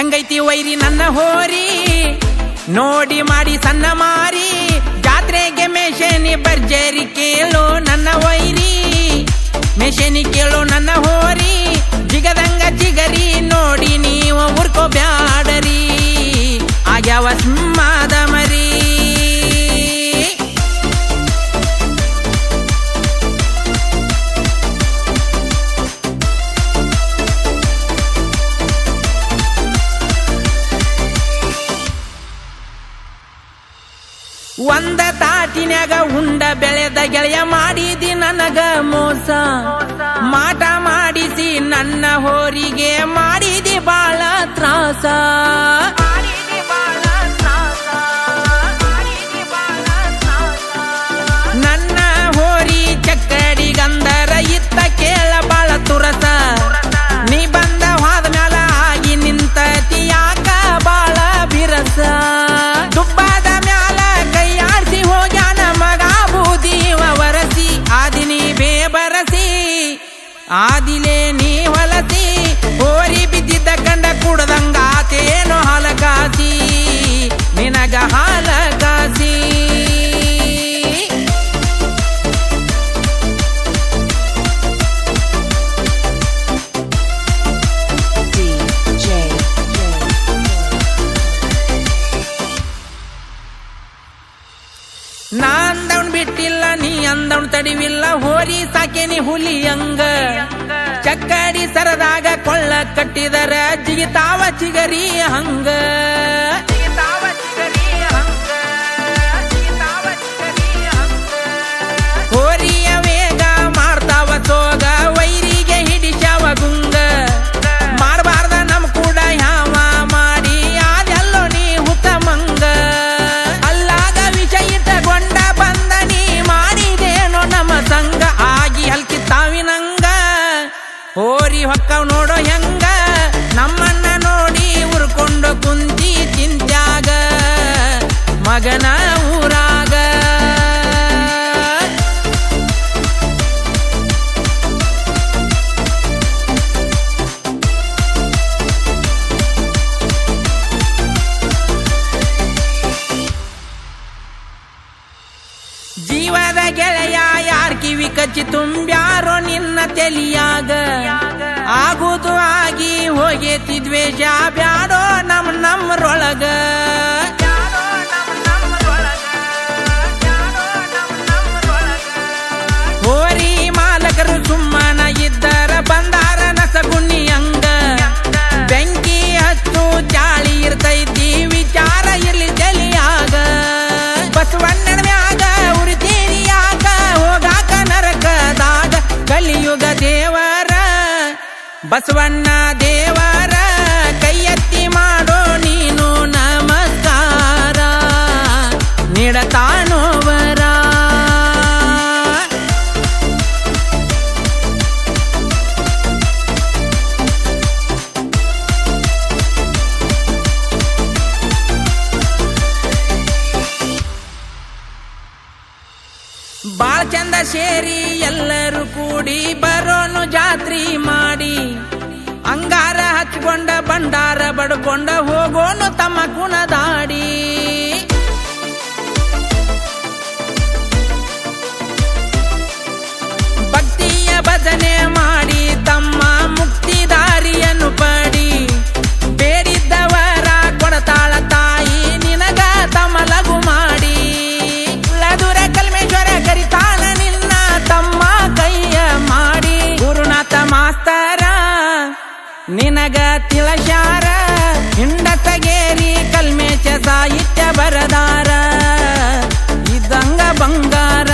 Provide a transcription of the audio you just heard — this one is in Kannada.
ಹೆಂಗೈತಿ ವೈರಿ ನನ್ನ ಹೋರಿ ನೋಡಿ ಮಾಡಿ ಸಣ್ಣ ಮಾರಿ ಜಾತ್ರೆಗೆ ಮೇಷನಿ ಬರ್ಜೇರಿ ಕೇಳೋ ನನ್ನ ವೈರಿ ಮೇಷನಿ ಕೇಳೋ ನನ್ನ ಹೋರಿ ಜಿಗದಂಗ ಜಿಗರಿ ನೋಡಿ ನೀವು ಉರ್ಕೋ ಬ್ಯಾಡರಿ ಆಗ್ಯಾವ ಸಿಂಹದ ಮರಿ ಒಂದ ತಾಟಿನ್ಯಾಗ ಉಂಡ ಬೆಳೆದ ಗೆಳೆಯ ಮಾಡಿದಿ ನನಗ ಮೋಸ ಮಾಟ ಮಾಡಿಸಿ ನನ್ನ ಹೋರಿಗೆ ಮಾಡಿದಿ ಬಾಳ ತ್ರಾಸ ನನ್ನ ಹೋರಿ ಚಕ್ಕಡಿ ಗಂಧರ ಇತ್ತ ಕೇಳ ಬಾಳ ತುರಸ ನೀ ಬಂದ ಹೋದ ಮ್ಯಾಲ ಆಗಿ ನಿಂತತಿ ಯಾಕ ಬಾಳ ಬಿರಸ ದುಬ್ಬಾದ ಮ್ಯಾಲ ಕೈಯಾಡ್ಸಿ ಹೋಗ್ಯಾನ ಮಗ ಬೂದಿವ ವರಸಿ ಆದಿನಿ ಬೇಬರಸಿ ಆದಿಲೇ ನೀ ಹೊಲಸಿ ಹೋರಿ ಬಿದ್ದಿದ್ದ ಕಂಡ ಕುಡದಂಗಾತೇನೋ ಹಾಲಕಾಸಿ ನಿನಗ ಹಾಲಕಾಸಿ ನಾ ಅಂದವನ್ ಬಿಟ್ಟಿಲ್ಲ ನೀ ಅಂದವನ್ ತಡಿವಿಲ್ಲ ಹೋರಿ ಸಾಕೇನಿ ಹುಲಿ ಹಂಗ ಚಕ್ಕಡಿ ಸರದಾಗ ಕೊಳ್ಳ ಕಟ್ಟಿದರ ಜಿಗಿತಾವ ಚಿಗರಿ ಹಂಗ ಹೋರಿಯ ವೇಗ ಮಾಡ್ತಾವ ಸೋಗ ವೈರಿಗೆ ಹಿಡಿಶಾವ ಗುಂಗ ಮಾಡಬಾರ್ದ ನಮ್ ಕೂಡ ಯಾವ ಮಾಡಿ ಅದೆಲ್ಲೋ ನೀ ಹುತ್ತ ಮಂಗ ಅಲ್ಲಾಗ ವಿಷಯ ಇಟ್ಟಕೊಂಡ ಬಂದ ನೀ ಮಾಡಿದೇನೋ ನಮ್ಮ ಸಂಗ ಆಗಿ ಹಲ್ಕಿತ್ತಾವಿನಂಗ ಹೋರಿ ಹೊಕ್ಕವ್ ನೋಡೋ ಹೆಂಗ ನಮ್ಮನ್ನ ನೋಡಿ ಉರ್ಕೊಂಡು ಕುಂತಿ ಚಿಂತ್ಯಾಗ ಮಗನ ಊರಾಗ ಜೀವದ ಗೆಳೆಯ ಯಾರ್ ಕಿವಿ ಕಚ್ಚಿ ತುಂಬ್ಯಾರೋ ನಿನ್ನ ತೆಲಿಯಾಗ ಆಗುದು ಆಗಿ ಹೋಗೇತಿ ದ್ವೇಷ ಬ್ಯಾಡೋ ನಮ್ಮರೊಳಗ ಹೋರಿ ಮಾಲಕರು ಸುಮ್ಮನ ಇದ್ದರ ಬಂದಾರ ನಸಗುಣಿ ಹಂಗ ಬೆಂಕಿ ಹಚ್ಚು ಚಾಳಿ ಇರ್ತೈತಿ ವಿಚಾರ ಇರ್ಲಿ ತೆಲಿಯಾಗ ಬಸವಣ್ಣನ ಮ್ಯಾಗ ಉರಿತೀರಿಯಾಗ ಹೋಗಾಕ ನರಕದಾಗ ಕಲಿಯುಗ ದೇವರ ಬಸವಣ್ಣ ದೇವರ ಕೈ ಎತ್ತಿ ಮಾಡೋ ನೀನು ನಮಸ್ಕಾರ ನೀಡತಾನೋವರ ಬಾಳ್ ಚಂದ ಸೇರಿ ಎಲ್ಲರೂ ಕೂಡಿ ಬರೋನು ಜಾತ್ರಿ ಮಾಡಿ ಅಂಗಾರ ಹಚ್ಕೊಂಡ ಬಂಡಾರ ಬಡ್ಕೊಂಡ ಹೋಗೋನು ತಮ್ಮ ಕುಣದಾಡಿ ಭಕ್ತಿಯ ಭಜನೆ ಮಾಡಿ ತಮ್ಮ ಮುಕ್ತಿ ದಾರಿಯನ್ನು ಪಡಿ ಬೇಡಿದ್ದವರ ಕೊಡತಾಳ ತಾಯಿ ನಿನಗ ತಮ್ಮ ಲಘು ಮಾಡಿ ಲದುರ ಕಲ್ಮೇಶ್ವರ ಕರಿತಾಳ ನಿನ್ನ ತಮ್ಮ ಕೈಯ ಮಾಡಿ ಗುರುನಾಥ ಮಾಸ್ತರ ನಿನಗ ತಿಳಶಾರ ಹಿಂಡಸಗೇರಿ ಕಲ್ಮೇಶ ಸಾಹಿತ್ಯ ಬರದಾರ ಇದಂಗ ಬಂಗಾರ